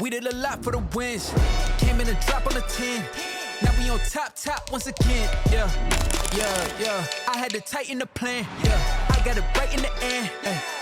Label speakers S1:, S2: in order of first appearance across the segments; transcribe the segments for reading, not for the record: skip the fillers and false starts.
S1: We did a lot for the wins. Came in and drop on the 10. Now we on top once again. Yeah. I had to tighten the plan. Yeah. I got it right in the end.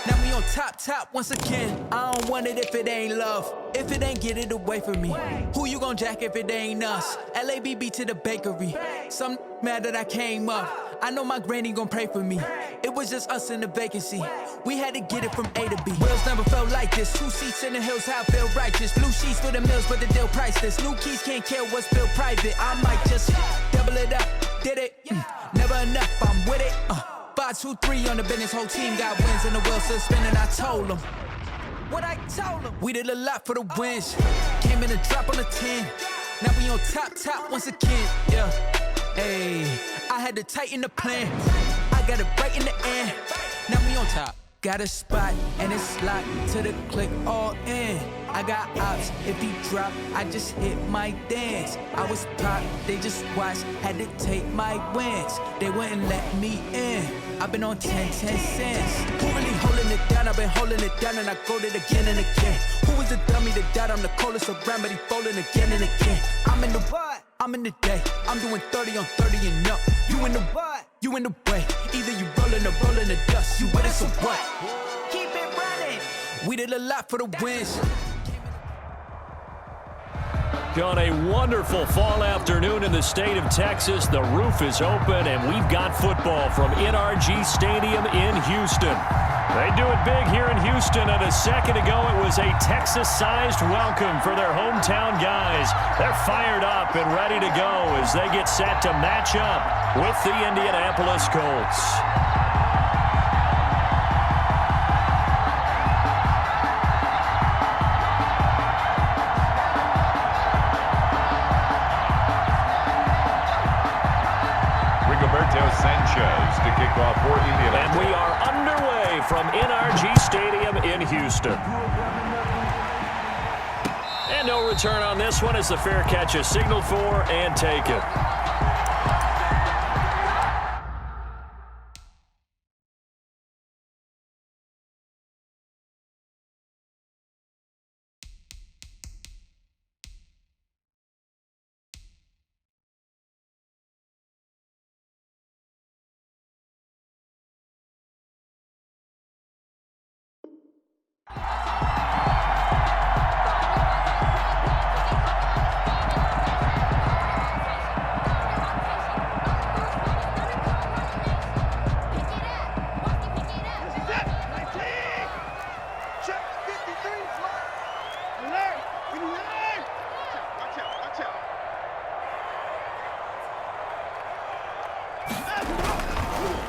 S1: Now we on top once again. I don't want it if it ain't love. If it ain't, get it away from me. Who you gon' jack if it ain't us? LABB to the bakery. Some mad that I came up. I know my granny gon' pray for me. It was just us in the vacancy. We had to get it from A to B. Wheels never felt like this. 2 seats in the hills, how I feel righteous. Blue sheets for the mills, but the deal priceless. New keys can't care what's built private. I might just double it up. Did it? Never enough, I'm with it. 5, 2, 3 on the business. Whole team got wins and the wheels still spinning. I told them what I told them. We did a lot for the wins. Came in and drop on the 10. Now we on top once again. Yeah. Hey, I had to tighten the plan. I got it right in the end. Now we on top. Got a spot and it's locked to the click all in. I got ops, if he drop, I just hit my dance. I was pop, they just watched, had to take my wins. They wouldn't let me in. I've been on 10 cents. Who really holding it down? I've been holding it down and I go it again and again. Who was the dummy that died? I'm the coldest around, but he falling again and again. I'm in the what? I'm in the day. I'm doing 30 on 30 and up. You in the what? You in the way. Either you rolling or rolling the dust. You with it, so what? Keep it running. We did a lot for the wins.
S2: On a wonderful fall afternoon in the state of Texas, the roof is open and we've got football from NRG Stadium in Houston. They do it big here in Houston, and a second ago it was a Texas-sized welcome for their hometown guys. They're fired up and ready to go as they get set to match up with the Indianapolis Colts.
S3: Sanchez to kick off for Indiana.
S2: And we are underway from NRG Stadium in Houston. And no return on this one as the fair catch is signaled for and taken.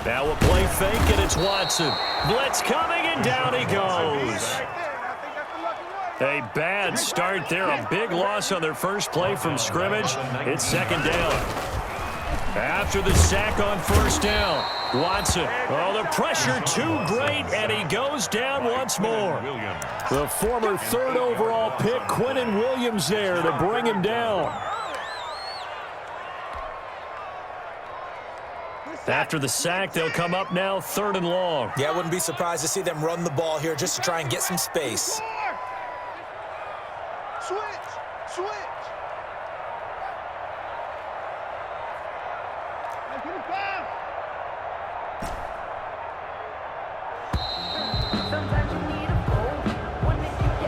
S2: Now a play fake, and it's Watson. Blitz coming, and down he goes. A bad start there. A big loss on their first play from scrimmage. It's second down. After the sack on first down, Watson. Oh, the pressure too great, and he goes down once more. The former third overall pick, Quentin Williams, there to bring him down. After the sack, they'll come up now 3rd and long.
S4: Yeah, I wouldn't be surprised to see them run the ball here just to try and get some space.
S5: Switch.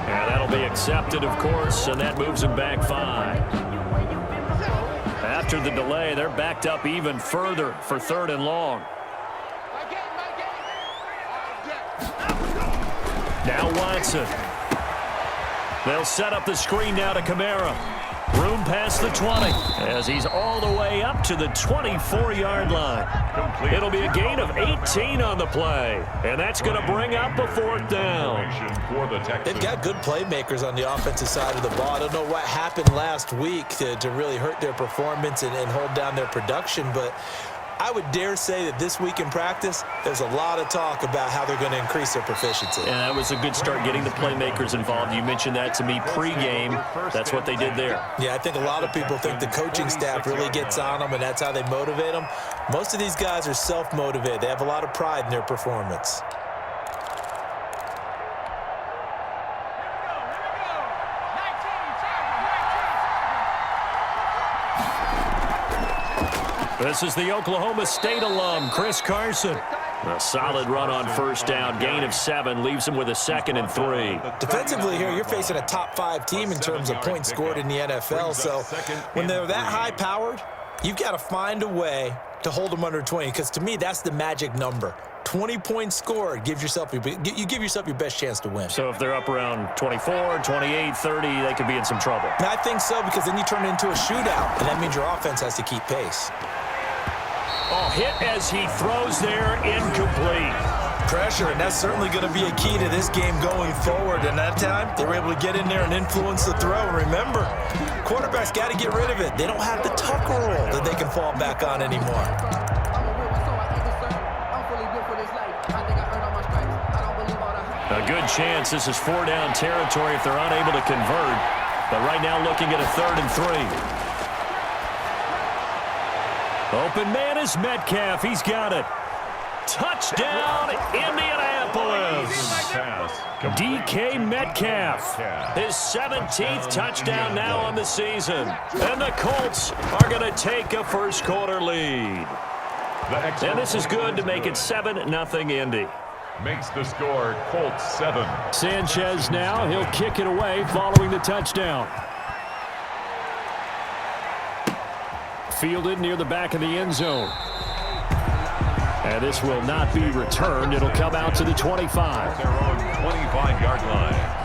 S2: Yeah, that'll be accepted, of course, and that moves him back 5. After the delay, they're backed up even further for 3rd and long. Now Watson. They'll set up the screen now to Kamara. Room past the 20 as he's all the way up to the 24-yard line. It'll be a gain of 18 on the play, and that's going to bring up a 4th down.
S4: They've got good playmakers on the offensive side of the ball. I don't know what happened last week to really hurt their performance and hold down their production, but I would dare say that this week in practice, there's a lot of talk about how they're going to increase their proficiency.
S2: And that was a good start getting the playmakers involved. You mentioned that to me pregame. That's what they did there.
S4: Yeah, I think a lot of people think the coaching staff really gets on them, and that's how they motivate them. Most of these guys are self-motivated. They have a lot of pride in their performance.
S2: This is the Oklahoma State alum, Chris Carson. A solid run on first down, gain of 7, leaves him with a 2nd and 3.
S4: Defensively here, you're facing a top-5 team in terms of points scored in the NFL, so when they're that high-powered, you've got to find a way to hold them under 20, because to me, that's the magic number. 20 points scored, you give yourself your best chance to win.
S2: So if they're up around 24, 28, 30, they could be in some trouble.
S4: And I think so, because then you turn it into a shootout, and that means your offense has to keep pace.
S2: Oh, hit as he throws there, incomplete.
S4: Pressure, and that's certainly going to be a key to this game going forward. And that time, they were able to get in there and influence the throw. And remember, quarterbacks got to get rid of it. They don't have the tucker roll that they can fall back on anymore.
S2: A good chance this is 4-down territory if they're unable to convert. But right now looking at a 3rd and 3. Open man is Metcalf. He's got it. Touchdown, Indianapolis. DK Metcalf. His 17th touchdown now on the season. And the Colts are going to take a first-quarter lead. And this is good to make it 7-0 Indy.
S3: Makes the score Colts 7.
S2: Sanchez now. He'll kick it away following the touchdown. Fielded near the back of the end zone. And this will not be returned. It'll come out to the 25.
S3: Their own 25-yard line.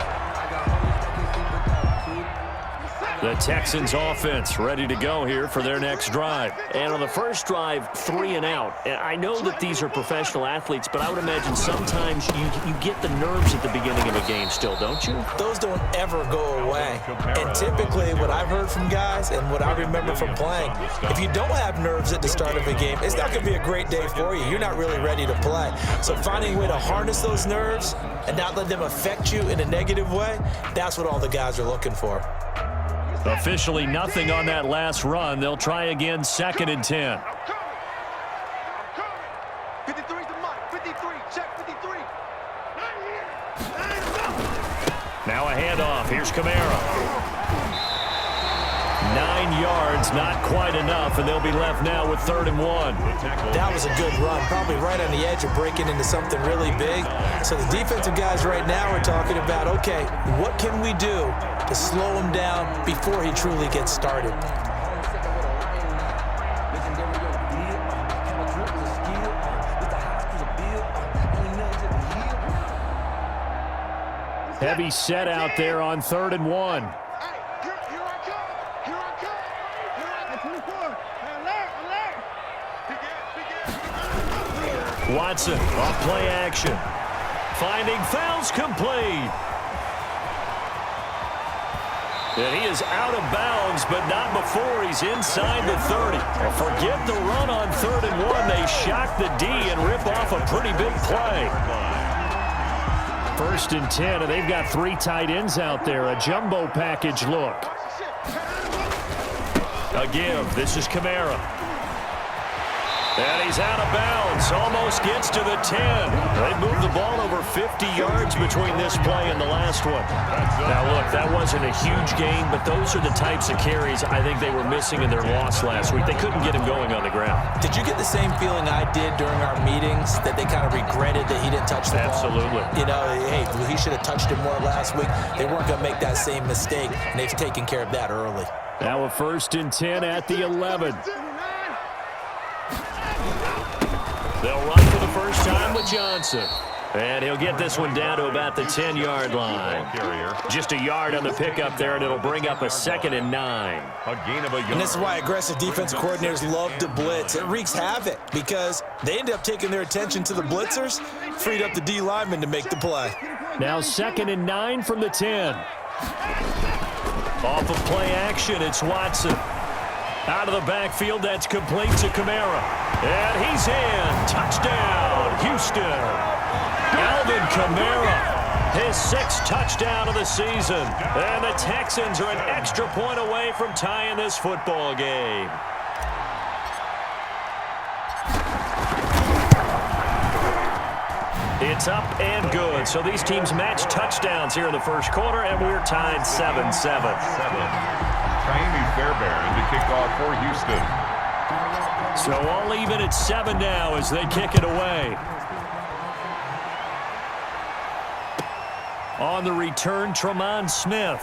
S2: The Texans offense ready to go here for their next drive.
S5: And on the first drive, 3 and out. And I know that these are professional athletes, but I would imagine sometimes you get the nerves at the beginning of a game still, don't you?
S4: Those don't ever go away. And typically what I've heard from guys and what I remember from playing, if you don't have nerves at the start of a game, it's not going to be a great day for you. You're not really ready to play. So finding a way to harness those nerves and not let them affect you in a negative way, that's what all the guys are looking for.
S2: Officially nothing on that last run. They'll try again, 2nd and 10.
S6: 53's the mark. 53. Check 53.
S2: Now a handoff. Here's Kamara. 9 yards, not quite enough, and they'll be left now with 3rd and 1.
S4: That was a good run, probably right on the edge of breaking into something really big. So the defensive guys right now are talking about, okay, what can we do to slow him down before he truly gets started?
S2: Heavy set out there on 3rd and 1. Watson off play action. Finding fouls complete. And he is out of bounds, but not before he's inside the 30. Forget the run on 3rd and 1. They shock the D and rip off a pretty big play. 1st and 10, and they've got 3 tight ends out there. A jumbo package look. A give. This is Kamara. And he's out of bounds. Almost gets to the 10. They moved the ball over 50 yards between this play and the last one. Now, look, that wasn't a huge gain, but those are the types of carries I think they were missing in their loss last week. They couldn't get him going on the ground.
S4: Did you get the same feeling I did during our meetings, that they kind of regretted that he didn't touch the ball?
S2: Absolutely.
S4: You know, hey, he should have touched it more last week. They weren't going to make that same mistake, and they've taken care of that early.
S2: Now a 1st and 10 at the 11. They'll run for the first time with Johnson. And he'll get this one down to about the 10-yard line. Just a yard on the pickup there, and it'll bring up a 2nd and 9.
S3: A gain of a yard.
S4: And this is why aggressive defensive coordinators love to blitz. It wreaks havoc because they end up taking their attention to the blitzers, freed up the D lineman to make the play.
S2: Now 2nd and 9 from the 10. Off of play action, it's Watson. Out of the backfield, that's complete to Kamara. And he's in. Touchdown, Houston. Alvin Kamara, his 6th touchdown of the season. And the Texans are an extra point away from tying this football game. It's up and good. So these teams match touchdowns here in the first quarter, and we're tied 7-7.
S3: Fairbairn to kick off for Houston.
S2: So all even at 7 now as they kick it away. On the return, Tremont Smith.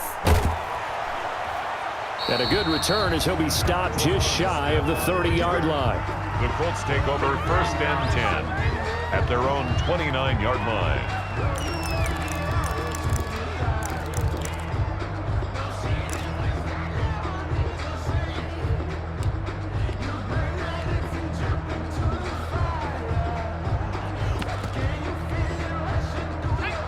S2: And a good return as he'll be stopped just shy of the 30-yard line.
S3: The Colts take over 1st and 10 at their own 29-yard line.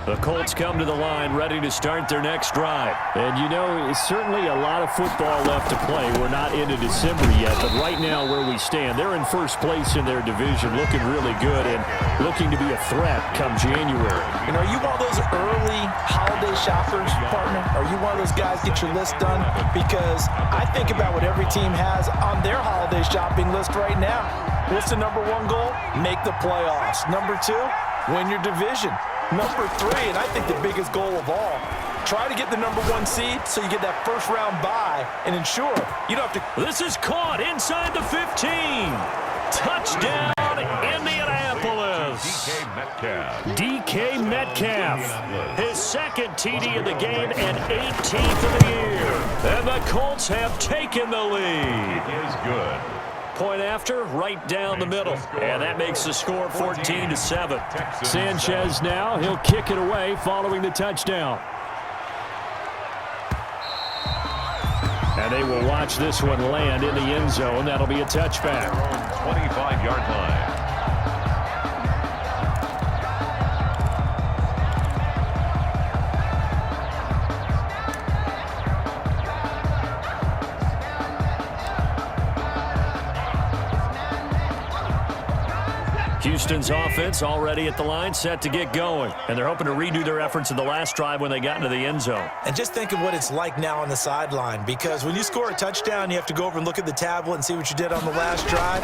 S2: The Colts come to the line ready to start their next drive.
S5: And you know, it's certainly a lot of football left to play. We're not into December yet, but right now where we stand, they're in first place in their division, looking really good and looking to be a threat come January.
S4: And are you one of those early holiday shoppers, partner? Are you one of those guys get your list done? Because I think about what every team has on their holiday shopping list right now. What's the number 1 goal? Make the playoffs. Number 2, win your division. Number 3, and I think the biggest goal of all, try to get the number 1 seed so you get that first-round bye and ensure you don't have to.
S2: This is caught inside the 15. Touchdown, Indianapolis. DK Metcalf. His 2nd TD of the game and 18th of the year. And the Colts have taken the lead.
S3: It is good.
S2: Point after, right down the middle. And that makes the score 14-7.
S5: Sanchez now, he'll kick it away following the touchdown. And they will watch this one land in the end zone. That'll be a touchback.
S3: 25-yard line.
S2: Houston's offense already at the line, set to get going. And they're hoping to redo their efforts in the last drive when they got into the end zone.
S4: And just think of what it's like now on the sideline, because when you score a touchdown, you have to go over and look at the tablet and see what you did on the last drive.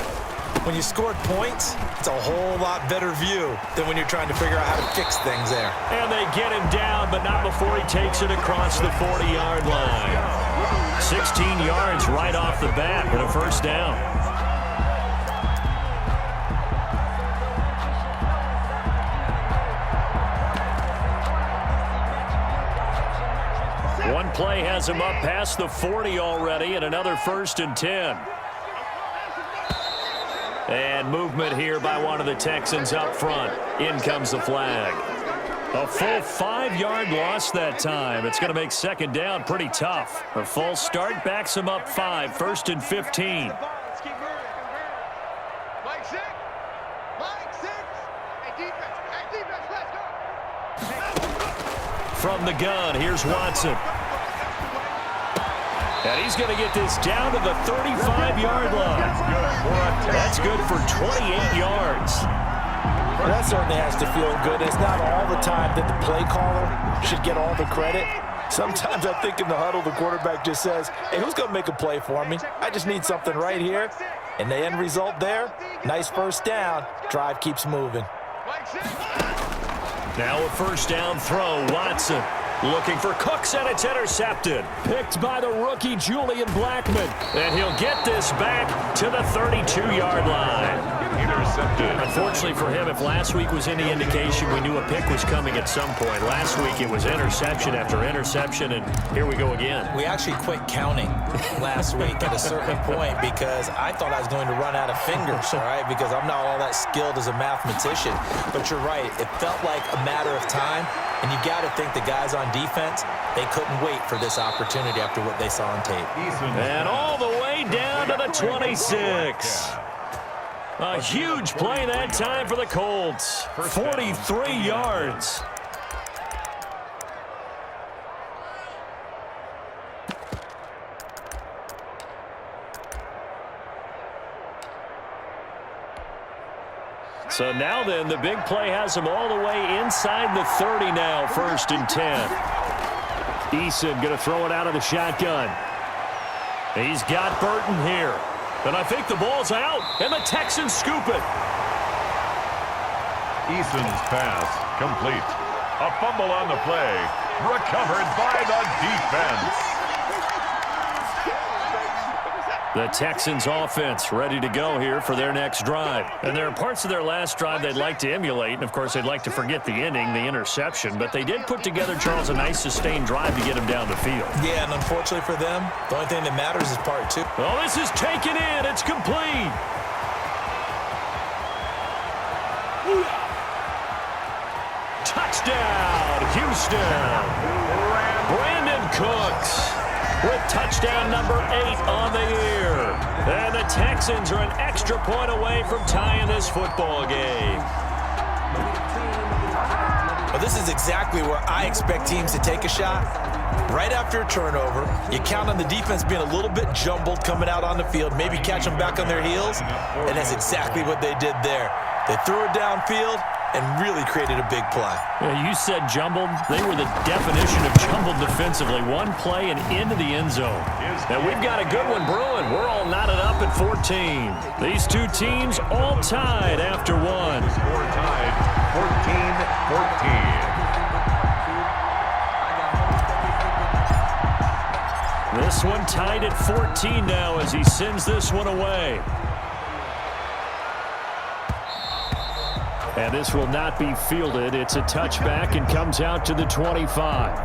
S4: When you scored points, it's a whole lot better view than when you're trying to figure out how to fix things there.
S2: And they get him down, but not before he takes it across the 40-yard line. 16 yards right off the bat with a first down. One play has him up past the 40 already, and another 1st and 10. And movement here by one of the Texans up front. In comes the flag. A full 5-yard loss that time. It's going to make 2nd down pretty tough. A false start backs him up 5, 1st and 15. From the gun, here's Watson. And he's going to get this down to the 35-yard line. That's good for 28 yards.
S4: Well, that certainly has to feel good. It's not all the time that the play caller should get all the credit. Sometimes I think in the huddle, the quarterback just says, hey, who's going to make a play for me? I just need something right here. And the end result there, nice first down. Drive keeps moving.
S2: Now a first down throw, Watson. Looking for Cooks, and it's intercepted.
S5: Picked by the rookie, Julian Blackmon.
S2: And he'll get this back to the 32-yard line.
S3: Intercepted.
S2: Unfortunately for him, if last week was any indication, we knew a pick was coming at some point. Last week it was interception after interception, and here we go again.
S4: We actually quit counting last week at a certain point because I thought I was going to run out of fingers, all right, because I'm not all that skilled as a mathematician. But you're right. It felt like a matter of time, and you got to think the guys on defense, they couldn't wait for this opportunity after what they saw on tape.
S2: And all the way down to the 26. A huge play that time for the Colts. 43 yards. So now then, the big play has him all the way inside the 30 now, 1st and 10. Eason going to throw it out of the shotgun. He's got Burton here. And I think the ball's out, and the Texans scoop it.
S3: Eason's pass complete. A fumble on the play. Recovered by the defense.
S2: The Texans offense ready to go here for their next drive. And there are parts of their last drive they'd like to emulate, and of course they'd like to forget the inning, the interception, but they did put together, Charles, a nice sustained drive to get him down the field.
S4: Yeah, and unfortunately for them, the only thing that matters is part two.
S2: Oh, this is taken in. It's complete. Touchdown, Houston. Brandon Cooks with touchdown number 8 on the year. And the Texans are an extra point away from tying this football game.
S4: Well, this is exactly where I expect teams to take a shot. Right after a turnover, you count on the defense being a little bit jumbled coming out on the field, maybe catch them back on their heels, and that's exactly what they did there. They threw it downfield and really created a big play.
S2: Yeah, you said jumbled. They were the definition of jumbled defensively. One play and into the end zone. And we've got a good one brewing. We're all knotted up at 14. These two teams all tied after one.
S3: Score tied 14-14.
S2: This one tied at 14 now as he sends this one away. And this will not be fielded. It's a touchback and comes out to the 25.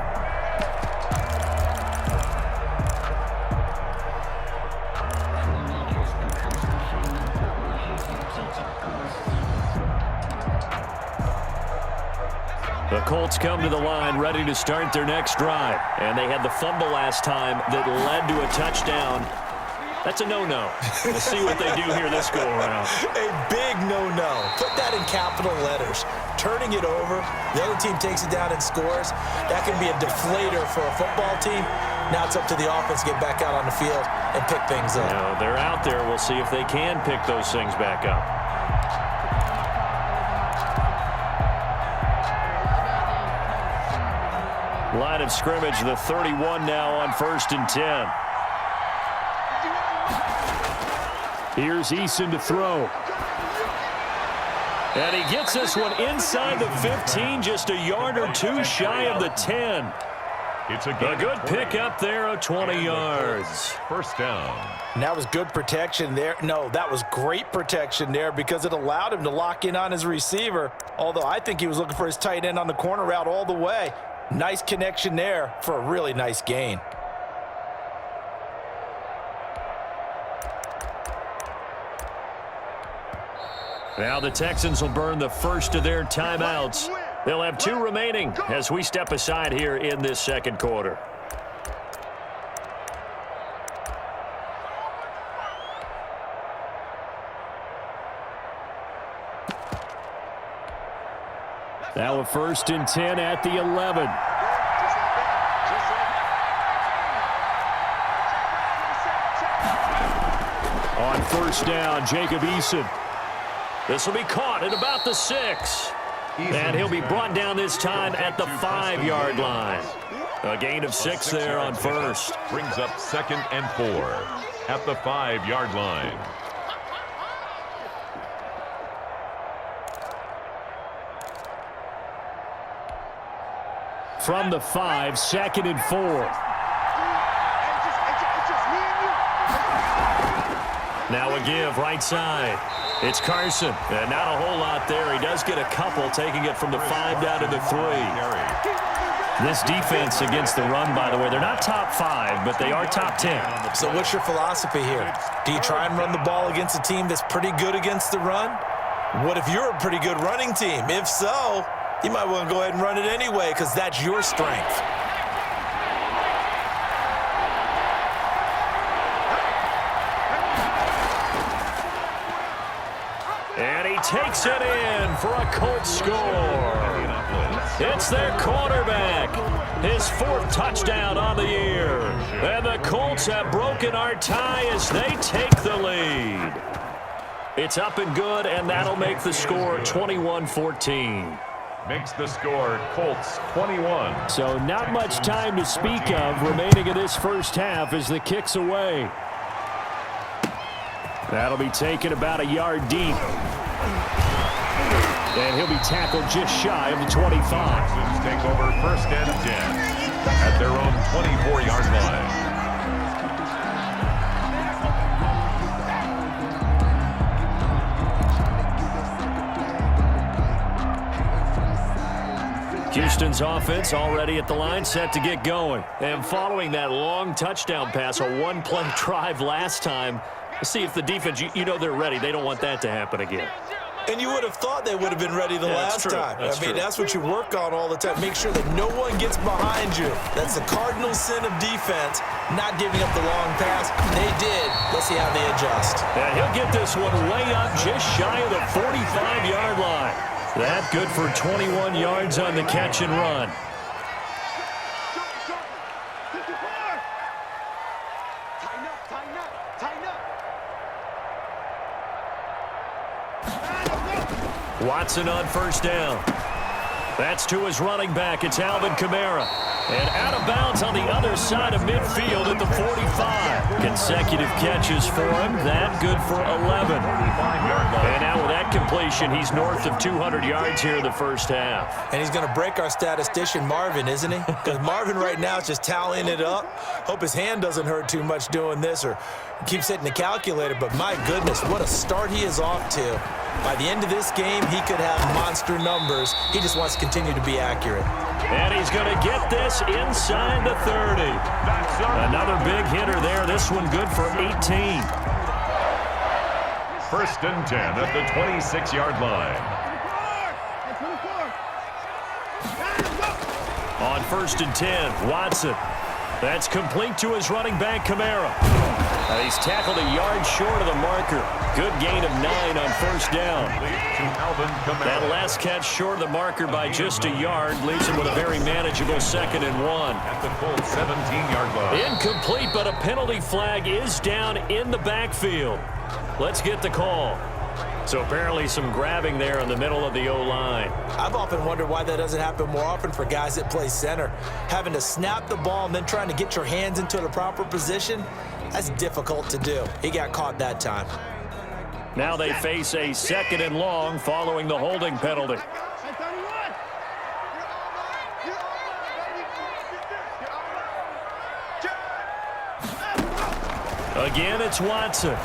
S2: The Colts come to the line ready to start their next drive. And they had the fumble last time that led to a touchdown. That's a no-no. We'll see what they do here this go-around.
S4: A big no-no. Put that in capital letters. Turning it over, the other team takes it down and scores. That can be a deflator for a football team. Now it's up to the offense to get back out on the field and pick things up.
S2: No, they're out there. We'll see if they can pick those things back up. Line of scrimmage, the 31 now on 1st and 10. Here's Eason to throw. And he gets this one inside the 15, just a yard or two shy of the 10.
S3: It's a
S2: good pickup there of 20 yards.
S3: First down.
S4: And that was good protection there. No, that was great protection there because it allowed him to lock in on his receiver. Although I think he was looking for his tight end on the corner route all the way. Nice connection there for a really nice gain.
S2: Now the Texans will burn the first of their timeouts. They'll have 2 remaining as we step aside here in this second quarter. Now a 1st and 10 at the 11. On 1st down, Jacob Eason. This will be caught at about the 6. And he'll be brought down this time at the 5-yard line. A gain of 6 there on 1st.
S3: Brings up 2nd and 4 at the 5-yard line.
S2: From the 5, 2nd and 4. Now a give right side. It's Carson. And not a whole lot there. He does get a couple, taking it from the 5 down to the 3. This defense against the run, by the way, they're not top 5, but they are top 10.
S4: So what's your philosophy here? Do you try and run the ball against a team that's pretty good against the run? What if you're a pretty good running team? If so, you might want to go ahead and run it anyway because that's your strength.
S2: And he takes it in for a Colts score. It's their quarterback. His 4th touchdown on the year. And the Colts have broken our tie as they take the lead. It's up and good, and that'll make the score 21-14.
S3: Makes the score Colts 21.
S5: So not much time to speak of remaining in this first half as the kick's away. That'll be taken about a yard deep. And he'll be tackled just shy of the 25.
S3: Texans take over 1st and 10 at their own 24-yard line.
S2: Houston's offense already at the line, set to get going. And following that long touchdown pass, a one-play drive last time, see if the defense, you know they're ready. They don't want that to happen again.
S4: And you would have thought they would have been ready the last time. That's what you work on all the time. Make sure that no one gets behind you. That's the cardinal sin of defense, not giving up the long pass. They did. Let's see how they adjust.
S2: And he'll get this one way up just shy of the 45-yard line. That good for 21 yards on the catch and run. Watson on first down. That's to his running back. It's Alvin Kamara. And out of bounds on the other side of midfield at the 45. Consecutive catches for him. That good for 11. And now with that completion, he's north of 200 yards here in the first half.
S4: And he's going to break our statistician Marvin, isn't he? Because Marvin right now is just tallying it up. Hope his hand doesn't hurt too much doing this or keeps hitting the calculator. But my goodness, what a start he is off to. By the end of this game, he could have monster numbers. He just wants to continue to be accurate.
S2: And he's going to get this inside the 30. Another big hitter there. This one good for 18.
S3: First and 10 at the 26-yard line.
S2: On first and 10, Watson. That's complete to his running back, Kamara. He's tackled a yard short of the marker. Good gain of 9 on first down. That last catch short of the marker by just a yard leaves him with a very manageable second and 1.
S3: At the full 17-yard line.
S2: Incomplete, but a penalty flag is down in the backfield. Let's get the call. So apparently some grabbing there in the middle of the O-line.
S4: I've often wondered why that doesn't happen more often for guys that play center. Having to snap the ball and then trying to get your hands into the proper position, that's difficult to do. He got caught that time.
S2: Now they face a second and long following the holding penalty. Again, it's Watson.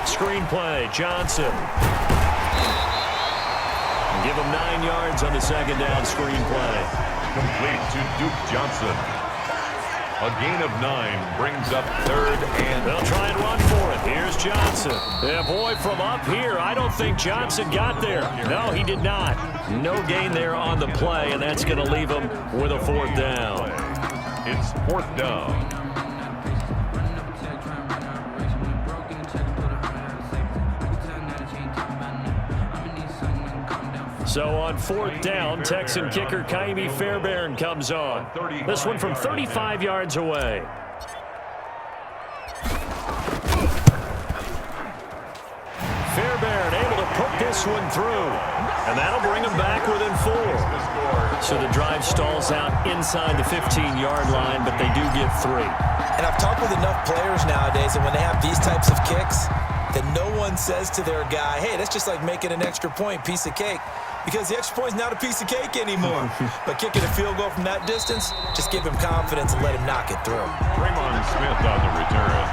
S2: Screenplay, Johnson. Give him 9 yards on the second down screenplay.
S3: Complete to Duke Johnson. A gain of 9 brings up third and...
S2: They'll try and run for it. Here's Johnson. Yeah, boy, from up here, I don't think Johnson got there. No, he did not. No gain there on the play, and that's going to leave him with a fourth down.
S3: It's fourth down.
S2: So on fourth down, Texan kicker Kaimi Fairbairn comes on. This one from 35 yards away. Fairbairn able to put this one through. And that'll bring him back within 4. So the drive stalls out inside the 15-yard line, but they do get 3.
S4: And I've talked with enough players nowadays that when they have these types of kicks, that no one says to their guy, hey, that's just like making an extra point, piece of cake. Because the extra point is not a piece of cake anymore. But kicking a field goal from that distance, just give him confidence and let him knock it through.
S3: Draymond Smith on the return.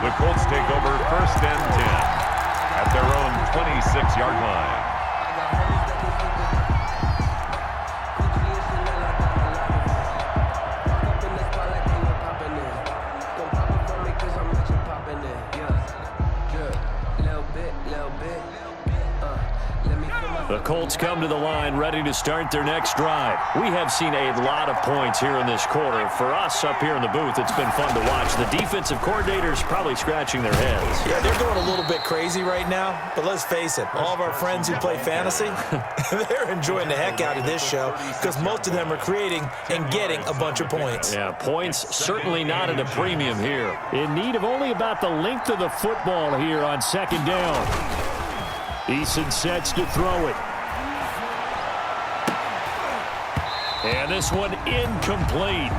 S3: The Colts take over first and 10 at their own 26-yard line.
S2: The Colts come to the line ready to start their next drive. We have seen a lot of points here in this quarter. For us up here in the booth, it's been fun to watch. The defensive coordinators probably scratching their heads.
S4: Yeah, they're going a little bit crazy right now, but let's face it, all of our friends who play fantasy, they're enjoying the heck out of this show because most of them are creating and getting a bunch of points.
S2: Yeah, points certainly not at a premium here.
S5: In need of only about the length of the football here on second down. Eason sets to throw it.
S2: And this one incomplete.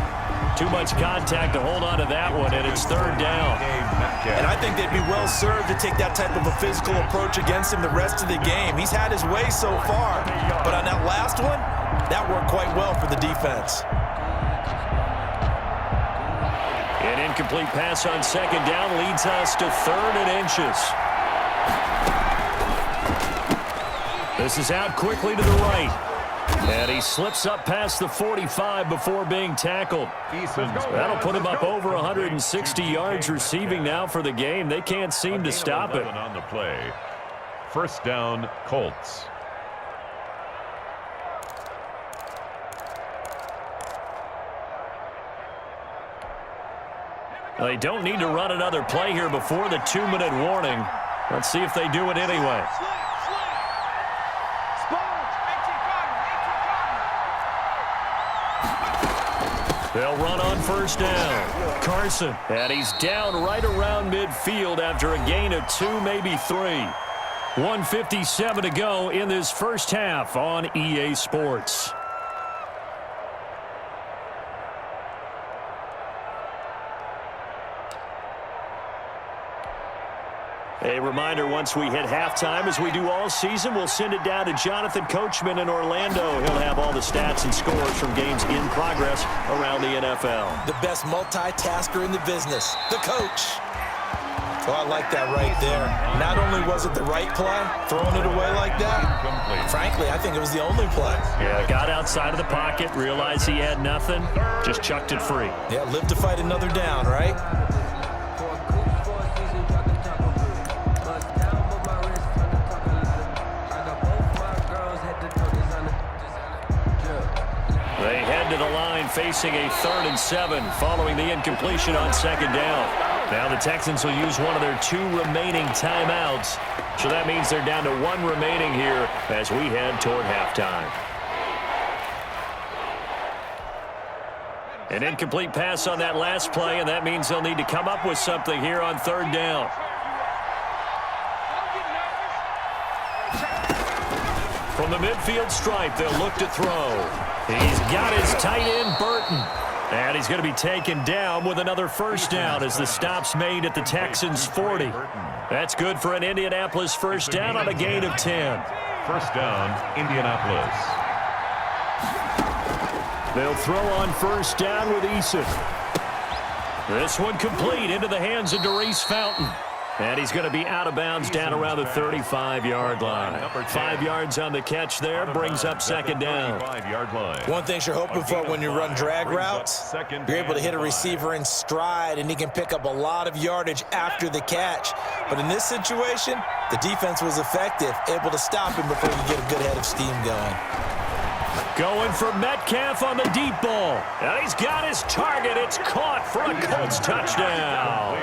S2: Too much contact to hold on to that one, and it's third down.
S4: And I think they'd be well served to take that type of a physical approach against him the rest of the game. He's had his way so far, but on that last one, that worked quite well for the defense.
S2: An incomplete pass on second down leads us to 3rd and inches. This is out quickly to the right. And he slips up past the 45 before being tackled. That'll put him up over 160 yards receiving now for the game. They can't seem to stop it.
S3: On the play. First down, Colts.
S2: They don't need to run another play here before the 2-minute warning. Let's see if they do it anyway. They'll run on first down. Carson, and he's down right around midfield after a gain of 2, maybe 3. 1:57 to go in this first half on EA Sports. A reminder, once we hit halftime, as we do all season, we'll send it down to Jonathan Coachman in Orlando. He'll have all the stats and scores from games in progress around the NFL.
S4: The best multitasker in the business, the coach. Oh, I like that right there. Not only was it the right play, throwing it away like that, frankly, I think it was the only play.
S2: Yeah, got outside of the pocket, realized he had nothing, just chucked it free.
S4: Yeah, live to fight another down, right?
S2: They head to the line facing a 3rd and 7 following the incompletion on second down. Now the Texans will use one of their 2 remaining timeouts. So that means they're down to 1 remaining here as we head toward halftime. An incomplete pass on that last play, and that means they'll need to come up with something here on 3rd down. From the midfield stripe, they'll look to throw. He's got his tight end, Burton. And he's going to be taken down with another first down as the stop's made at the Texans' 40. That's good for an Indianapolis first down on a gain of 10.
S3: First down, Indianapolis.
S2: They'll throw on first down with Eason. This one complete into the hands of Darius Fountain. And he's going to be out of bounds down around the 35-yard line. 5 yards on the catch there, brings up second down.
S4: One thing you're hoping for when you run drag routes, you're able to hit a receiver in stride, and he can pick up a lot of yardage after the catch. But in this situation, the defense was effective, able to stop him before he get a good head of steam going.
S2: Going for Metcalf on the deep ball. And he's got his target. It's caught for a Colts touchdown.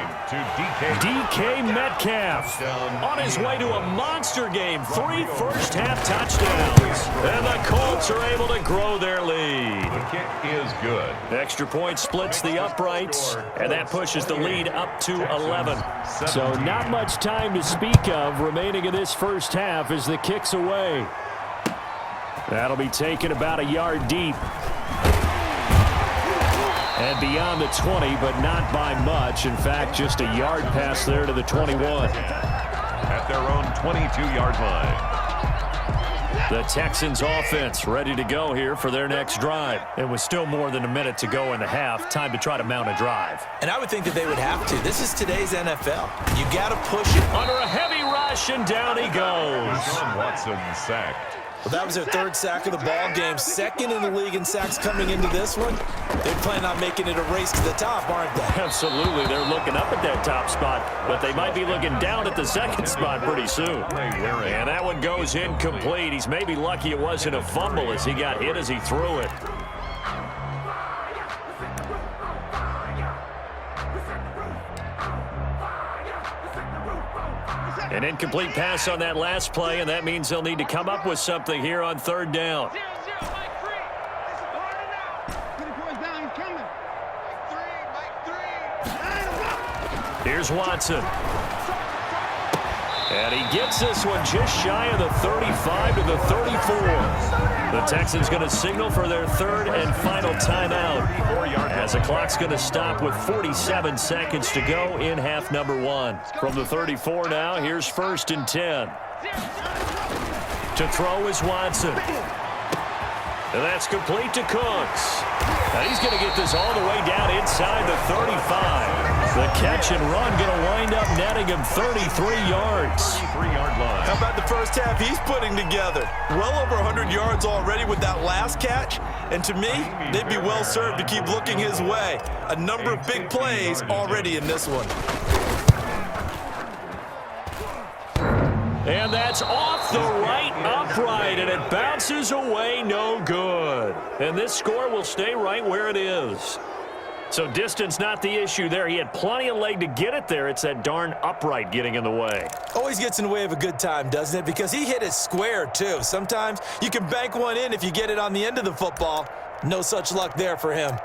S2: DK Metcalf on his way to a monster game. 3 first-half touchdowns. And the Colts are able to grow their lead.
S3: The kick is good.
S2: Extra point splits the uprights, and that pushes the lead up to 11. So not much time to speak of remaining in this first half as the kick's away. That'll be taken about a yard deep. And beyond the 20, but not by much. In fact, just a yard pass there to the 21.
S3: At their own 22-yard line.
S2: The Texans offense ready to go here for their next drive. It was still more than a minute to go in the half. Time to try to mount a drive.
S4: And I would think that they would have to. This is today's NFL. You got to push it.
S2: Under a heavy rush, and down he goes.
S3: John Watson sacked.
S4: Well, that was their 3rd sack of the ball game. 2nd in the league in sacks coming into this one. They plan on making it a race to the top, aren't they?
S2: Absolutely. They're looking up at that top spot, but they might be looking down at the 2nd spot pretty soon. And that one goes incomplete. He's maybe lucky it wasn't a fumble as he got hit as he threw it. An incomplete pass on that last play, and that means they'll need to come up with something here on 3rd down. Here's Watson. And he gets this one just shy of the 35 to the 34. The Texans going to signal for their 3rd and final timeout as the clock's going to stop with 47 seconds to go in half number 1. From the 34 now, here's 1st and 10. To throw is Watson. And that's complete to Cooks. Now he's going to get this all the way down inside the 35. The catch and run going to wind up netting him 33 yards.
S3: 33-yard line.
S4: How about the first half he's putting together? Well over 100 yards already with that last catch. And to me, they'd be well served to keep looking his way. A number of big plays already in this one.
S2: And that's off the right upright, and it bounces away no good. And this score will stay right where it is. So distance not the issue there. He had plenty of leg to get it there. It's that darn upright getting in the way.
S4: Always gets in the way of a good time, doesn't it? Because he hit it square, too. Sometimes you can bank one in if you get it on the end of the football. No such luck there for him.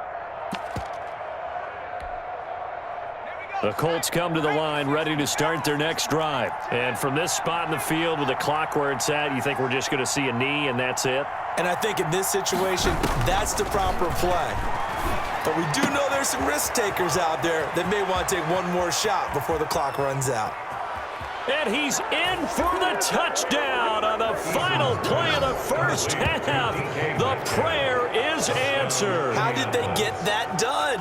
S2: The Colts come to the line ready to start their next drive. And from this spot in the field with the clock where it's at, you think we're just going to see a knee and that's it?
S4: And I think in this situation, that's the proper play. But we do know there's some risk takers out there that may want to take one more shot before the clock runs out.
S2: And he's in for the touchdown on the final play of the first half. The prayer is answered.
S4: How did they get that done?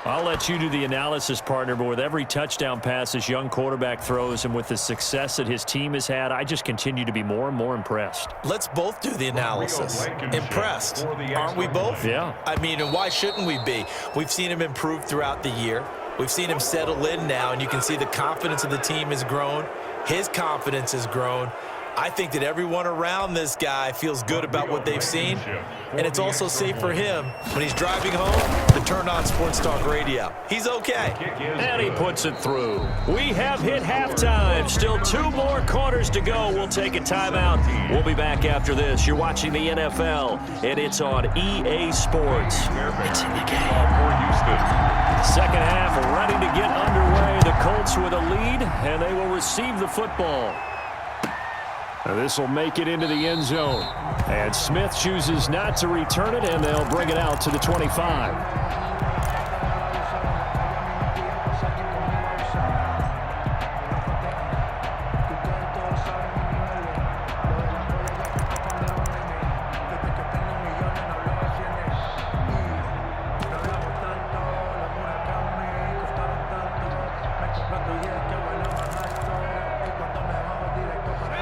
S2: I'll let you do the analysis, partner, but with every touchdown pass this young quarterback throws and with the success that his team has had, I just continue to be more and more impressed.
S4: Let's both do the analysis. Impressed, aren't we both?
S2: Yeah.
S4: I mean, and why shouldn't we be? We've seen him improve throughout the year. We've seen him settle in now, and you can see the confidence of the team has grown. His confidence has grown. I think that everyone around this guy feels good about what they've seen, and it's also safe for him when he's driving home to turn on Sports Talk Radio. He's okay.
S2: And he puts it through. We have hit halftime. Still 2 more quarters to go. We'll take a timeout. We'll be back after this. You're watching the NFL, and it's on EA Sports. It's in the game. Second half ready to get underway. The Colts with a lead, and they will receive the football. This will make it into the end zone. And Smith chooses not to return it, and they'll bring it out to the 25.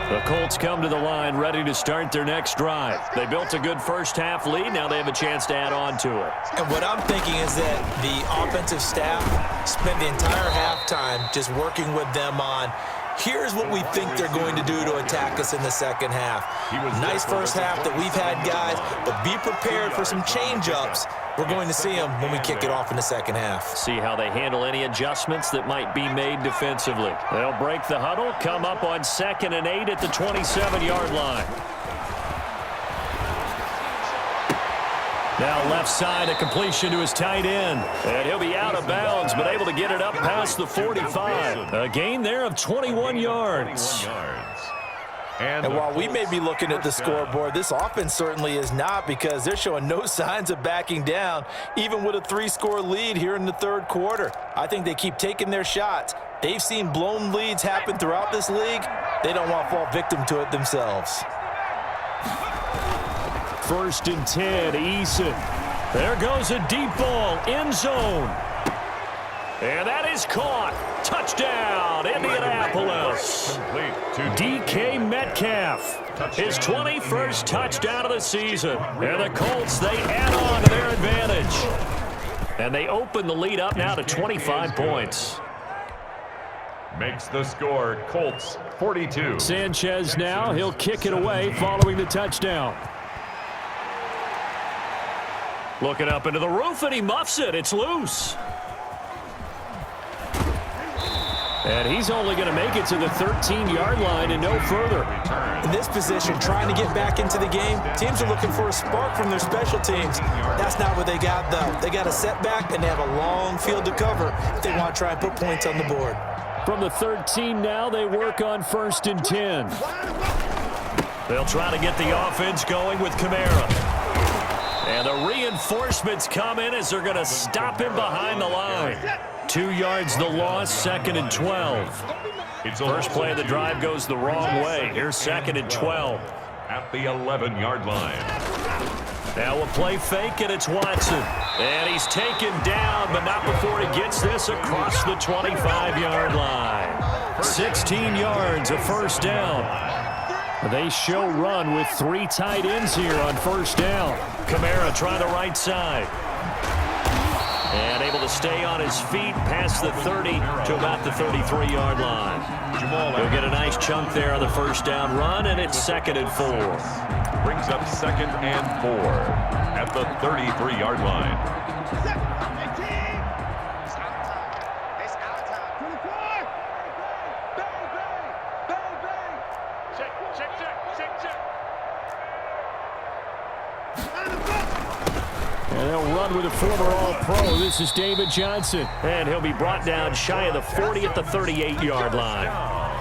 S2: The Colts come to the line ready to start their next drive. They built a good first half lead. Now they have a chance to add on to it.
S4: And what I'm thinking is that the offensive staff spent the entire halftime just working with them on, here's what we think they're going to do to attack us in the second half. Nice first half that we've had, guys, but be prepared for some change-ups. We're going to see them when we kick it off in the second half.
S2: See how they handle any adjustments that might be made defensively. They'll break the huddle, come up on 2nd and 8 at the 27-yard line. Now left side, a completion to his tight end. And he'll be out of bounds, but able to get it up past the 45. A gain there of 21 yards.
S4: And while we may be looking at the scoreboard, this offense certainly is not, because they're showing no signs of backing down, even with a 3-score lead here in the third quarter. I think they keep taking their shots. They've seen blown leads happen throughout this league. They don't want to fall victim to it themselves.
S2: 1st and 10, Eason. There goes a deep ball, end zone. And that is caught. Touchdown, Indianapolis. DK Metcalf, his 21st touchdown of the season. And the Colts, they add on to their advantage. And they open the lead up now to 25 points.
S3: Makes the score Colts 42.
S2: Sanchez now, he'll kick it away following the touchdown. Looking up into the roof, and he muffs it. It's loose. And he's only going to make it to the 13-yard line and no further.
S4: In this position, trying to get back into the game, teams are looking for a spark from their special teams. That's not what they got, though. They got a setback, and they have a long field to cover if they want to try and put points on the board.
S2: From the 13 now, they work on 1st and 10. They'll try to get the offense going with Kamara. And the reinforcements come in as they're going to stop him behind the line. 2 yards the loss, 2nd and 12. First play of the drive goes the wrong way. Here's 2nd and 12.
S3: At the 11-yard line.
S2: Now a play fake, and it's Watson. And he's taken down, but not before he gets this across the 25-yard line. 16 yards, a first down. They show run with 3 tight ends here on first down. Kamara trying the right side. And able to stay on his feet past the 30 to about the 33-yard line. He'll get a nice chunk there on the first down run, and it's 2nd and 4.
S3: Brings up 2nd and 4 at the 33-yard line.
S5: And they'll run with a former All-Pro. This is David Johnson.
S2: And he'll be brought down shy of the 40 at the 38-yard line.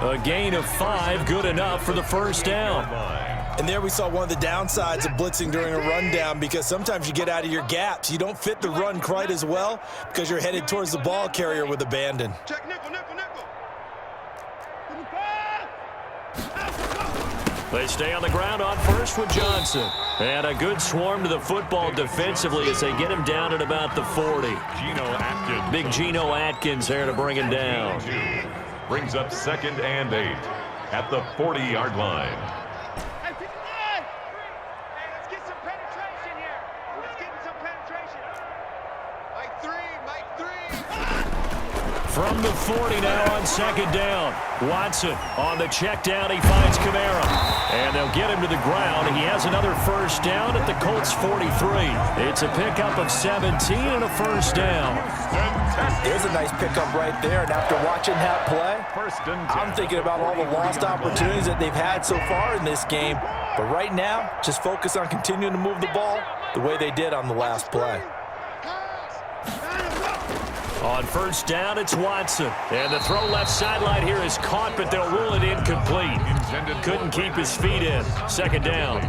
S2: A gain of 5, good enough for the first down.
S4: And there we saw one of the downsides of blitzing during a rundown, because sometimes you get out of your gaps. You don't fit the run quite as well because you're headed towards the ball carrier with abandon.
S6: Check nickel, nickel, nickel.
S2: They stay on the ground on first with Johnson. And a good swarm to the football defensively as they get him down at about the 40.
S3: Geno Atkins.
S2: Big Geno Atkins there to bring him down.
S3: Brings up 2nd and 8 at the 40-yard line.
S6: Let's get some penetration here. Let's get some penetration. Mike 3, Mike 3.
S2: From the 40 now on 2nd down. Watson on the check down. He finds Kamara. And they'll get him to the ground. He has another first down at the Colts 43. It's a pickup of 17 and a first down.
S4: There's a nice pickup right there. And after watching that play,
S3: 1st and 10.
S4: I'm thinking about all the lost opportunities that they've had so far in this game. But right now, just focus on continuing to move the ball the way they did on the last play.
S2: On first down, it's Watson. And the throw left sideline here is caught, but they'll rule it incomplete. Couldn't keep his feet in. 2nd down.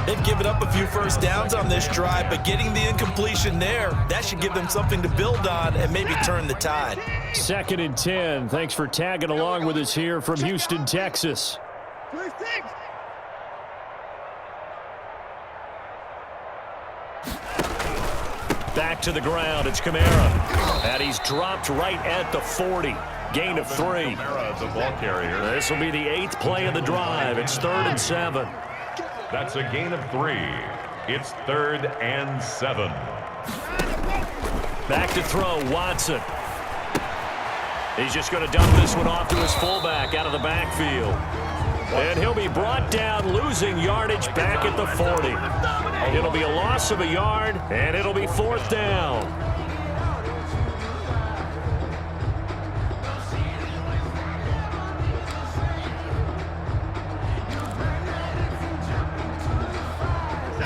S4: They've given up a few first downs on this drive, but getting the incompletion there, that should give them something to build on and maybe turn the tide.
S5: 2nd and 10. Thanks for tagging along with us here from Houston, Texas.
S2: Back to the ground. It's Kamara. And he's dropped right at the 40. Gain of 3.
S3: Kamara, the ball carrier.
S2: This will be the 8th play of the drive. It's 3rd and 7.
S3: That's a gain of 3. It's 3rd and 7.
S2: Back to throw, Watson. He's just going to dump this one off to his fullback out of the backfield. And he'll be brought down, losing yardage back at the 40. It'll be a loss of a yard, and it'll be 4th down.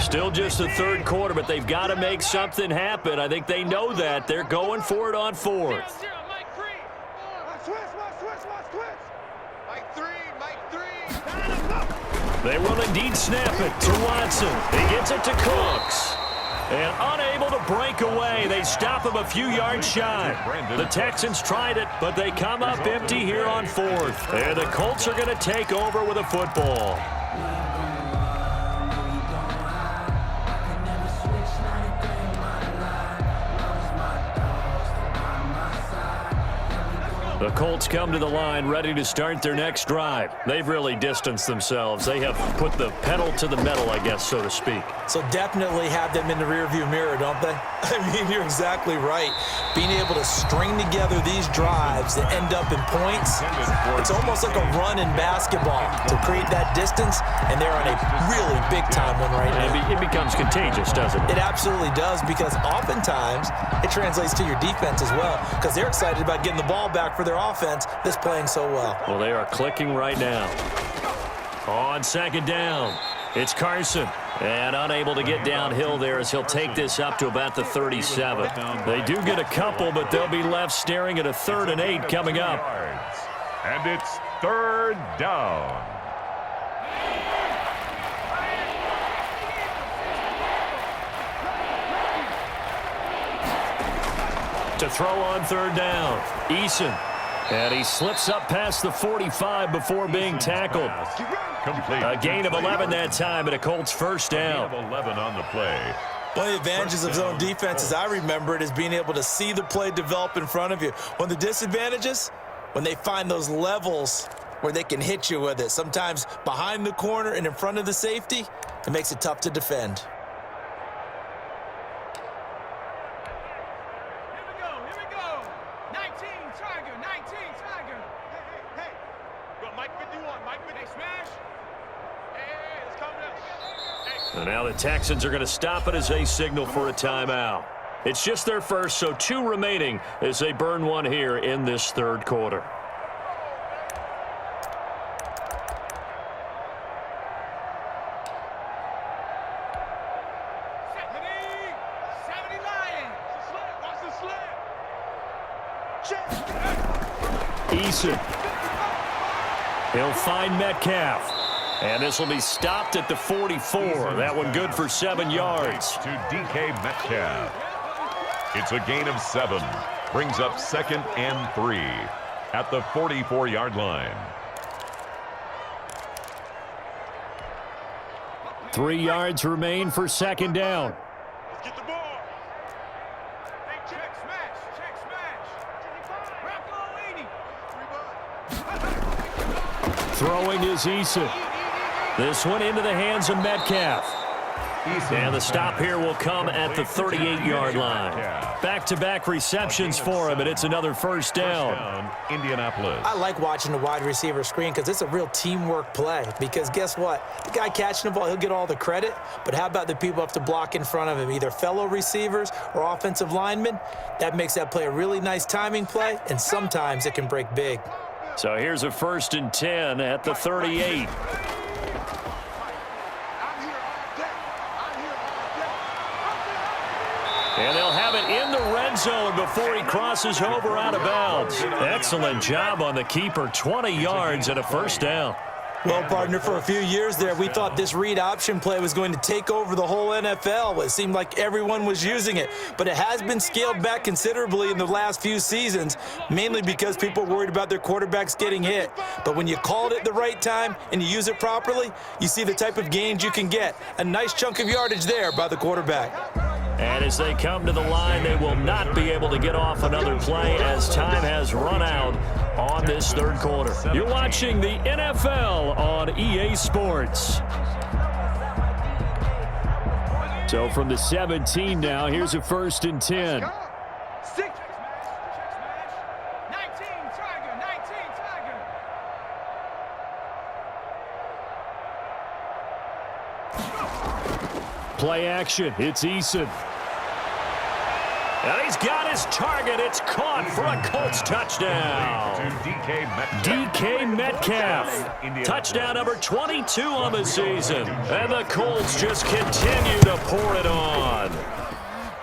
S2: Still just the 3rd quarter, but they've got to make something happen. I think they know that. They're going for it on 4th. They will indeed snap it to Watson. He gets it to Cooks. And unable to break away. They stop him a few yards shy. The Texans tried it, but they come up empty here on 4th. And the Colts are going to take over with a football. The Colts come to the line ready to start their next drive. They've really distanced themselves. They have put the pedal to the metal, I guess, so to speak.
S4: So definitely have them in the rearview mirror, don't they? I mean, you're exactly right. Being able to string together these drives that end up in points, it's almost like a run in basketball to create that distance, and they're on a really big-time one right now.
S2: It becomes contagious, doesn't it?
S4: It absolutely does, because oftentimes it translates to your defense as well, because they're excited about getting the ball back for their offense that's playing so well.
S2: Well, they are clicking right now. On 2nd down, it's Carson. And unable to get downhill there as he'll take this up to about the 37. They do get a couple, but they'll be left staring at a 3rd and 8 coming up.
S3: And it's 3rd down.
S2: To throw on 3rd down, Eason. And he slips up past the 45 before being tackled.
S3: Complete.
S2: A gain of 11 that time and a Colts first down.
S3: Gain of 11 on the play.
S4: One of the advantages of zone defense, as I remember it, is being able to see the play develop in front of you. One of the disadvantages, when they find those levels where they can hit you with it. Sometimes behind the corner and in front of the safety, it makes it tough to defend.
S6: Here we go. 19 Tiger, 19 Tiger. Hey. Got Mike 51, Mike 50. Hey, smash. Hey, it's coming up.
S2: And now the Texans are going to stop it as they signal for a timeout. It's just their first, so 2 remaining as they burn one here in this third quarter. Eason. He'll find Metcalf. And this will be stopped at the 44. That one good for 7 yards.
S3: To DK Metcalf. It's a gain of 7. Brings up 2nd and 3 at the 44-yard line.
S5: 3 yards remain for 2nd down.
S6: Let's get the ball. Hey, check smash. Rocco 80.
S5: Throwing is Eason.
S2: This one into the hands of Metcalf. And the stop here will come at the 38-yard line. Back-to-back receptions for him, and it's another first down.
S3: Indianapolis.
S4: I like watching the wide receiver screen because it's a real teamwork play. Because guess what? The guy catching the ball, he'll get all the credit. But how about the people have to block in front of him, either fellow receivers or offensive linemen? That makes that play a really nice timing play, and sometimes it can break big.
S2: So here's a 1st and 10 at the 38. And they'll have it in the red zone before he crosses over out of bounds. Excellent job on the keeper. 20 yards and a first down.
S4: Well, partner, for a few years there, we thought this read option play was going to take over the whole NFL. It seemed like everyone was using it. But it has been scaled back considerably in the last few seasons, mainly because people are worried about their quarterbacks getting hit. But when you call it at the right time and you use it properly, you see the type of gains you can get. A nice chunk of yardage there by the quarterback.
S2: And as they come to the line, they will not be able to get off another play as time has run out on this third quarter. You're watching the NFL on EA Sports. So from the 17 now, here's a 1st and 10.
S6: 6. 19 Tiger, 19 Tiger.
S5: Play action. It's Eason.
S2: And he's got his target. It's caught for a Colts touchdown.
S3: To
S2: DK Metcalf. Touchdown number 22 on the season. And the Colts just continue to pour it on.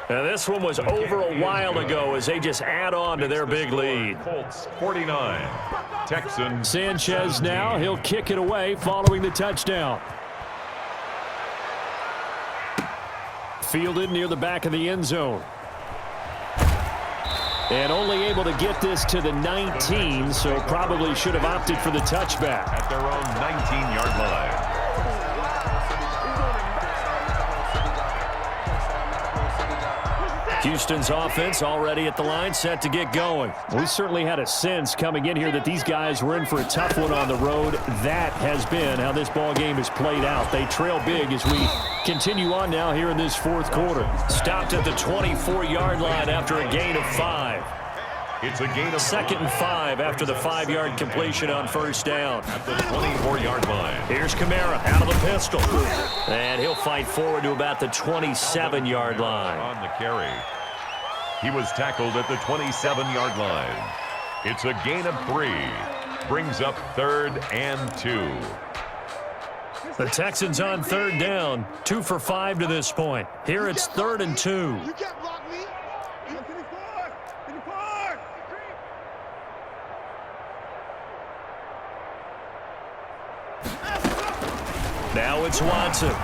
S2: And this one was over a while ago as they just add on to their big lead.
S3: Colts 49. Texans.
S5: Sanchez now. He'll kick it away following the touchdown. Fielded near the back of the end zone. And only able to get this to the 19, so probably should have opted for the touchback.
S3: At their own 19-yard line.
S2: Houston's offense already at the line, set to get going.
S5: We certainly had a sense coming in here that these guys were in for a tough one on the road. That has been how this ball game has played out. They trail big as we continue on now here in this fourth quarter.
S2: Stopped at the 24-yard line after a gain of 5.
S3: It's a gain of
S2: 2nd and 5 after the 5-yard completion on first down.
S3: at the 24-yard line.
S2: Here's Kamara out of the pistol. And he'll fight forward to about the 27-yard line.
S3: On the carry. He was tackled at the 27-yard line. It's a gain of 3. Brings up 3rd and 2.
S2: The Texans on 3rd down. 2 for 5 to this point. Here it's 3rd and 2.
S6: You can't block me. 54.
S2: Now it's Watson.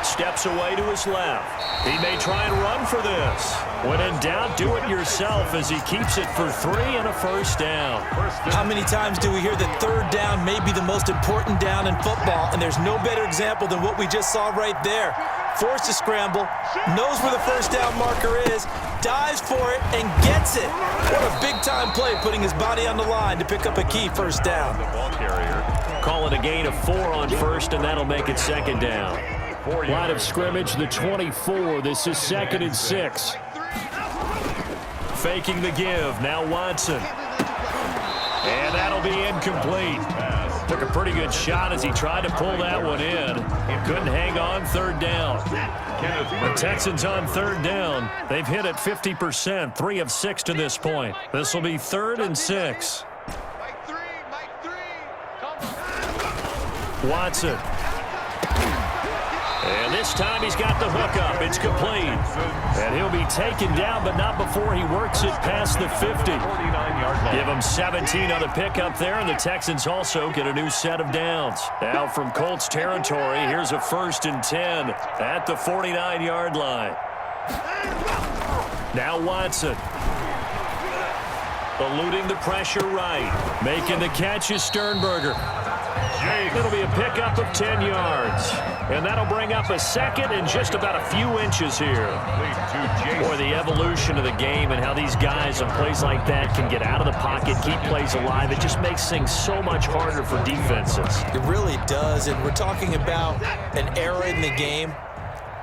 S2: steps away to his left. He may try and run for this. When in doubt, do it yourself as he keeps it for 3 and a first down.
S4: How many times do we hear that third down may be the most important down in football, and there's no better example than what we just saw right there. Forced to scramble, knows where the first down marker is, dives for it, and gets it. What a big-time play, putting his body on the line to pick up a key first down.
S3: The ball carrier.
S2: Call it a gain of 4 on first, and that'll make it second down.
S5: Line of scrimmage, the 24. This is 2nd and 6.
S2: Faking the give. Now Watson. And that'll be incomplete. Took a pretty good shot as he tried to pull that one in. Couldn't hang on third down. The Texans on third down. They've hit it 50%, 3 of 6 to this point. This will be 3rd and 6.
S6: Mike three. Come on.
S2: Watson. And this time he's got the hook up. It's complete. And he'll be taken down, but not before he works it past the 50. Give him 17 on the pickup there, and the Texans also get a new set of downs. Now from Colts territory, here's a 1st and 10 at the 49-yard line. Now Watson. Eluding the pressure right. Making the catch is Sternberger. It'll be a pickup of 10 yards. And that'll bring up a 2nd and just about a few inches here. Boy, the evolution of the game and how these guys on plays like that can get out of the pocket, keep plays alive. It just makes things so much harder for defenses.
S4: It really does, and we're talking about an era in the game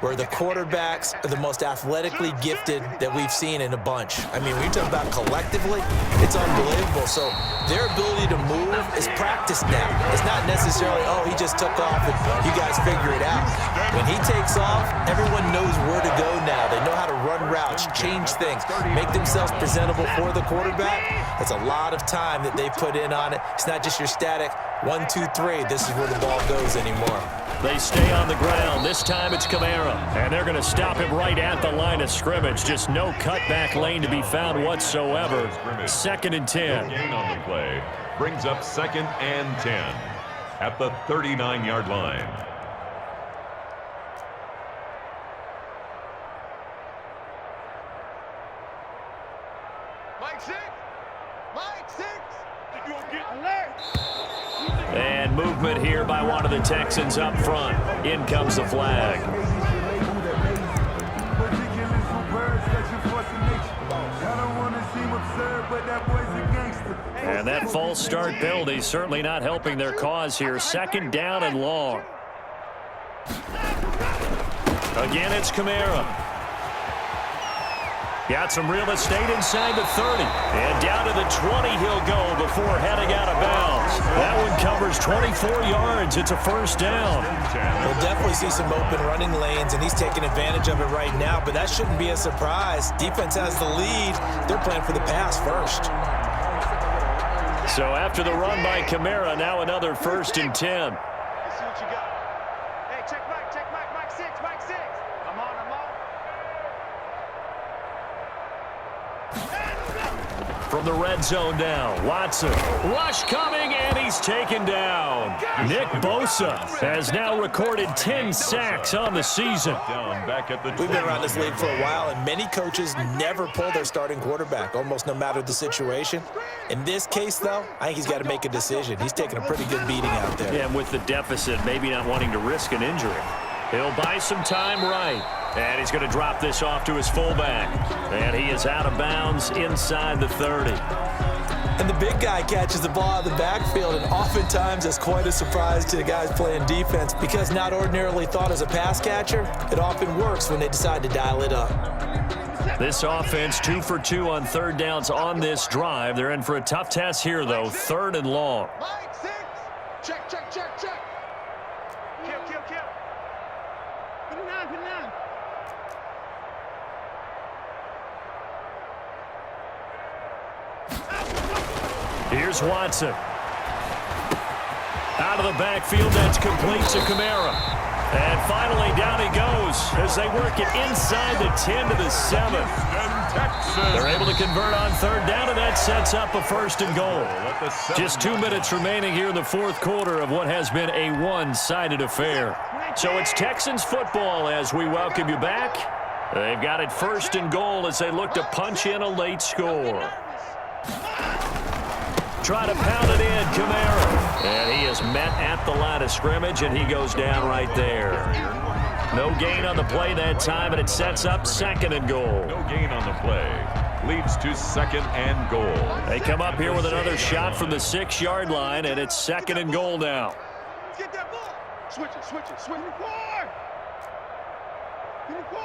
S4: where the quarterbacks are the most athletically gifted that we've seen in a bunch. I mean, when you talk about collectively, it's unbelievable. So their ability to move is practiced now. It's not necessarily, oh, he just took off and you guys figure it out. When he takes off, everyone knows where to go now. They know how to run routes, change things, make themselves presentable for the quarterback. That's a lot of time that they put in on it. It's not just your static 1, 2, 3. This is where the ball goes anymore.
S2: They stay on the ground. This time it's Kamara. And they're going to stop him right at the line of scrimmage. Just no cutback lane to be found whatsoever. 2nd and 10.
S3: Gain on the play brings up 2nd and 10 at the 39-yard line.
S6: Mike 6. You gonna get alert.
S2: And movement here by one of the Texans up front. In comes the flag. And that false start penalty certainly not helping their cause here. 2nd down and long. Again, it's Kamara. Got some real estate inside the 30. And down to the 20 he'll go before heading out of bounds. That one covers 24 yards. It's a 1st down.
S4: We'll definitely see some open running lanes, and he's taking advantage of it right now, but that shouldn't be a surprise. Defense has the lead. They're playing for the pass first.
S2: So after the run by Kamara, now another 1st and 10.
S6: Let's see what you got. Hey, check Mike. Mike 6. I'm on.
S2: From the red zone now, Watson. Rush coming, and he's taken down. Nick Bosa has now recorded 10 sacks on the season.
S3: Back at the
S4: We've been around this league for a while, and many coaches never pull their starting quarterback, almost no matter the situation. In this case, though, I think he's got to make a decision. He's taking a pretty good beating out there.
S2: Yeah, and with the deficit, maybe not wanting to risk an injury. He'll buy some time right. And he's going to drop this off to his fullback. And he is out of bounds inside the 30.
S4: And the big guy catches the ball out of the backfield, and oftentimes that's quite a surprise to the guys playing defense, because not ordinarily thought as a pass catcher, it often works when they decide to dial it up.
S2: This offense 2 for 2 on 3rd downs on this drive. They're in for a tough test here, though. 3rd and long.
S6: Mike 6. Check. Kill. Put it down.
S2: Here's Watson. Out of the backfield, that's complete to Kamara. And finally, down he goes as they work it inside the 10 to the 7. They're able to convert on 3rd down, and that sets up a 1st and goal. Just 2 minutes remaining here in the 4th quarter of what has been a one-sided affair. So it's Texans football as we welcome you back. They've got it 1st and goal as they look to punch in a late score. Try to pound it in, Kamara. And he is met at the line of scrimmage, and he goes down right there. No gain on the play that time, and it sets up 2nd and goal.
S3: No gain on the play. Leads to 2nd and goal.
S2: They come up here with another shot from the 6-yard line, and it's 2nd and goal now.
S6: Get that ball. Switch it. Switch it 4. Give me 4.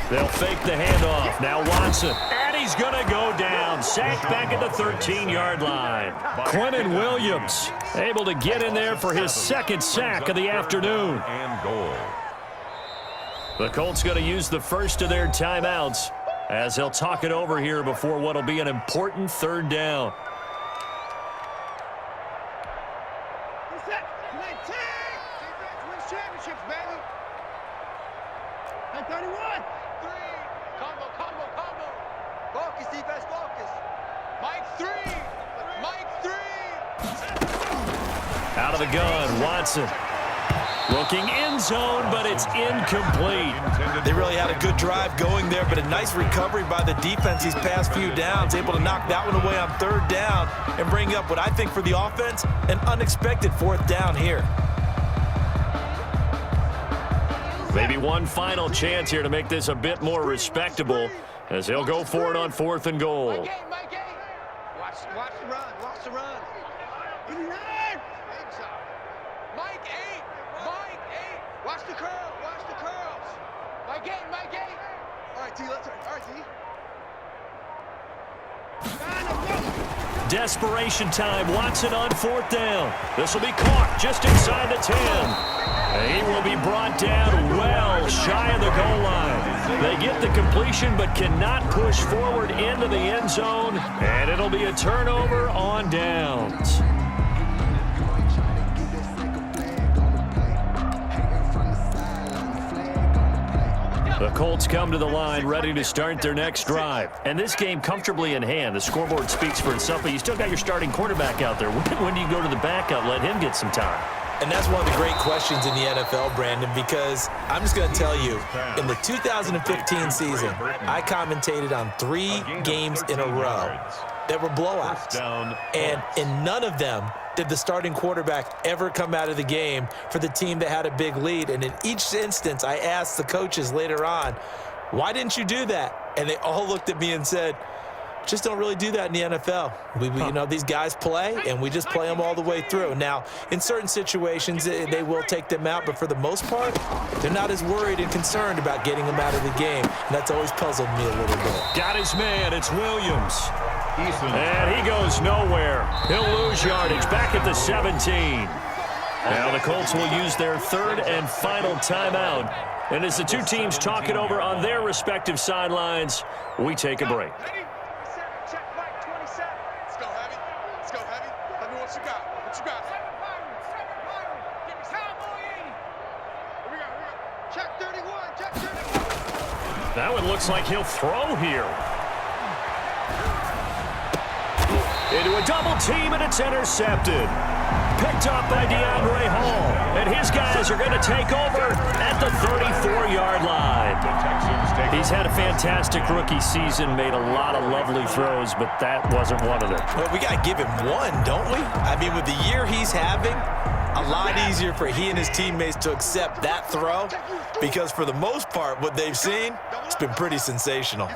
S2: They'll fake the handoff. Now Watson. And he's going to go down. Sacked back at the 13-yard line. Quentin Williams able to get in there for his 2nd sack of the afternoon.
S3: And goal.
S2: The Colts going to use the first of their timeouts as he'll talk it over here before what will be an important 3rd down. Out of the gun, Watson. Looking end zone, but it's incomplete.
S4: They really had a good drive going there, but a nice recovery by the defense these past few downs, able to knock that one away on 3rd down and bring up what I think for the offense, an unexpected 4th down here.
S2: Maybe one final chance here to make this a bit more respectable as he'll go for it on 4th and goal.
S6: Watch the run. Watch the run. Mike 8. Watch the curl. Watch the curls. Mike 8. All right, T, let's turn. All right, T.
S2: Desperation time. Watson on 4th down. This will be caught just inside the 10. He will be brought down well shy of the goal line. They get the completion but cannot push forward into the end zone, and it'll be a turnover on downs. The Colts come to the line ready to start their next drive. And this game comfortably in hand. The scoreboard speaks for itself, but you still got your starting quarterback out there. When do you go to the backup, let him get some time?
S4: And that's one of the great questions in the NFL, Brandon, because I'm just going to tell you, in the 2015 season, I commentated on 3 games in a row that were blowouts. And in none of them did the starting quarterback ever come out of the game for the team that had a big lead. And in each instance, I asked the coaches later on, why didn't you do that? And they all looked at me and said, just don't really do that in the NFL. You know, these guys play, and we just play them all the way through. Now, in certain situations, they will take them out, but for the most part, they're not as worried and concerned about getting them out of the game. And that's always puzzled me a little bit.
S2: Got his man. It's Williams. And he goes nowhere. He'll lose yardage back at the 17. Now the Colts will use their 3rd and final timeout. And as the two teams talk it over on their respective sidelines, we take a break. That one looks like he'll throw here. Into a double team, and it's intercepted. Picked up by DeAndre Hall. And his guys are going to take over at the 34-yard line. He's had a fantastic rookie season, made a lot of lovely throws, but that wasn't one of them.
S4: Well, we got to give him one, don't we? I mean, with the year he's having, a lot easier for he and his teammates to accept that throw, because for the most part, what they've seen, it's been pretty sensational.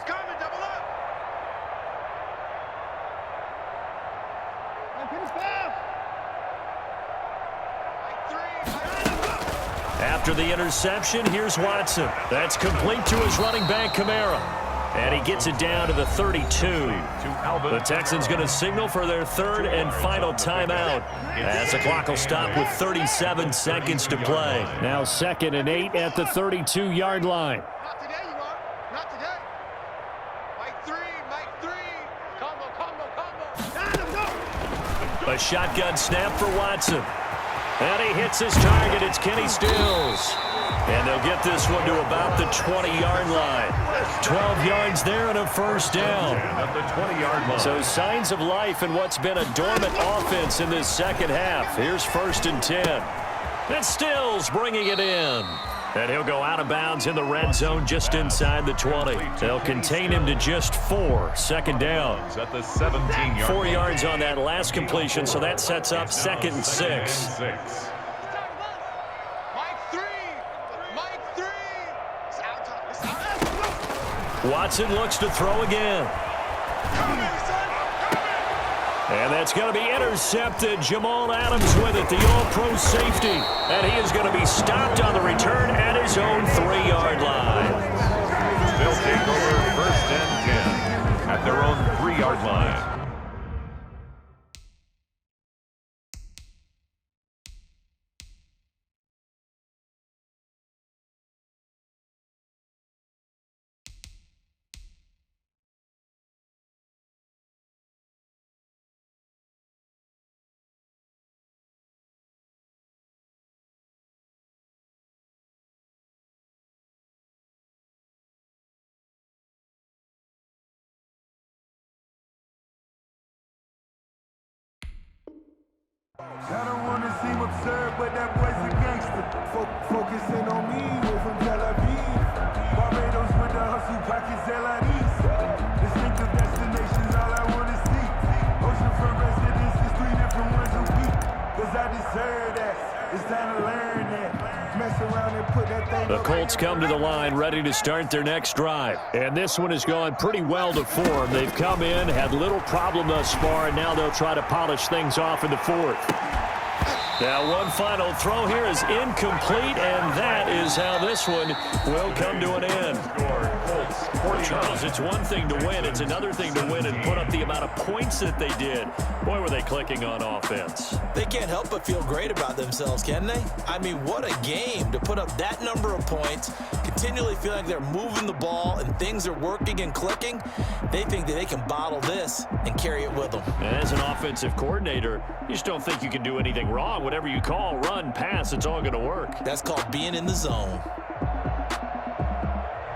S2: After the interception, here's Watson. That's complete to his running back, Kamara. And he gets it down to the 32. The Texans going to signal for their 3rd and final timeout as the clock will stop with 37 seconds to play.
S5: Now 2nd and 8 at the 32-yard line.
S6: Not today, you are. Not today. Mike 3. Combo.
S2: A shotgun snap for Watson. And he hits his target. It's Kenny Stills. And they'll get this one to about the 20-yard line. 12 yards there and a first down.
S3: At the 20-yard line.
S2: So signs of life in what's been a dormant offense in this second half. Here's 1st and 10. And Stills bringing it in. And he'll go out of bounds in the red zone just inside the 20. They'll contain him to just 4. Second down.
S3: At the 17-yard
S2: 4 yards on that last completion, so that sets up 2nd and 6. Watson looks to throw again. And that's going to be intercepted. Jamal Adams with it, the all-pro safety. And he is going to be stopped on the return at his own 3-yard line.
S3: They'll take over 1st and 10 at their own 3-yard line.
S7: I don't want to seem absurd, but that boy's a gangster. Focusing on me, we're from Tel Aviv. Barbados with the hustle, pockets LIDs. Distinctive destinations, all I want to see. Oceanfront residences, 3 different ones a week. Cause I deserve that. It's time to learn that. Mess around and put that thing.
S2: The Colts come to the line ready to start their next drive.
S5: And this one has gone pretty well to form. They've come in, had little problem thus far, and now they'll try to polish things off in the 4th.
S2: Now one final throw here is incomplete, and that is how this one will come to an end. Charles, it's one thing to win. It's another thing to win and put up the amount of points that they did. Boy, were they clicking on offense.
S4: They can't help but feel great about themselves, can they? I mean, what a game to put up that number of points, continually feel like they're moving the ball and things are working and clicking. They think that they can bottle this and carry it with them.
S2: And as an offensive coordinator, you just don't think you can do anything wrong. Whatever you call, run, pass, it's all going to work.
S4: That's called being in the zone.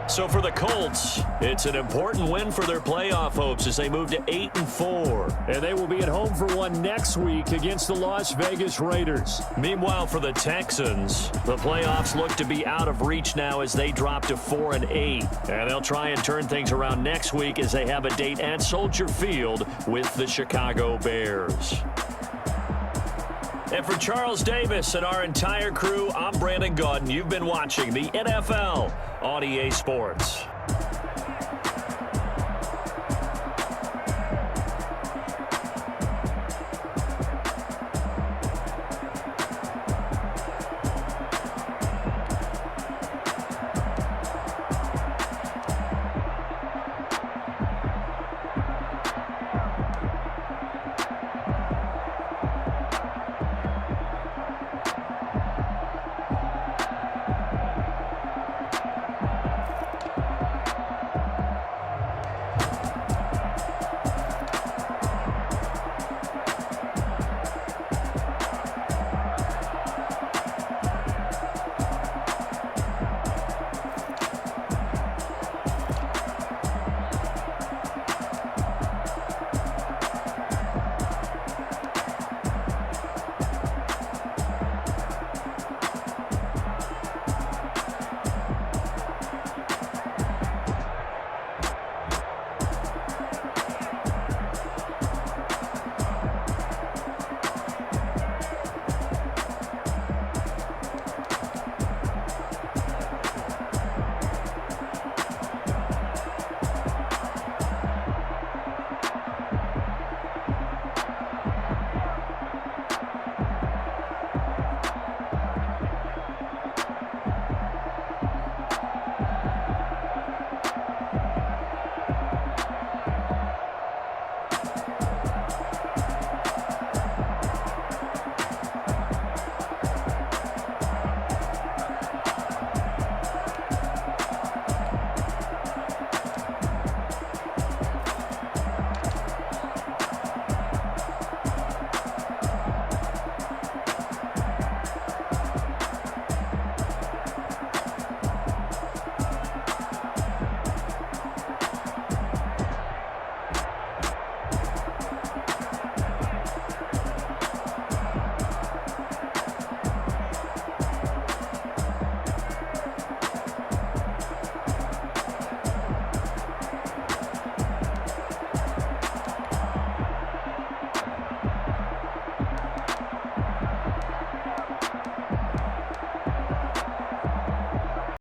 S2: So for the Colts, it's an important win for their playoff hopes as they move to 8-4.
S5: And they will be at home for one next week against the Las Vegas Raiders.
S2: Meanwhile, for the Texans, the playoffs look to be out of reach now as they drop to 4-8. And they'll try and turn things around next week as they have a date at Soldier Field with the Chicago Bears. And for Charles Davis and our entire crew, I'm Brandon Gaudin. You've been watching the NFL on EA Sports.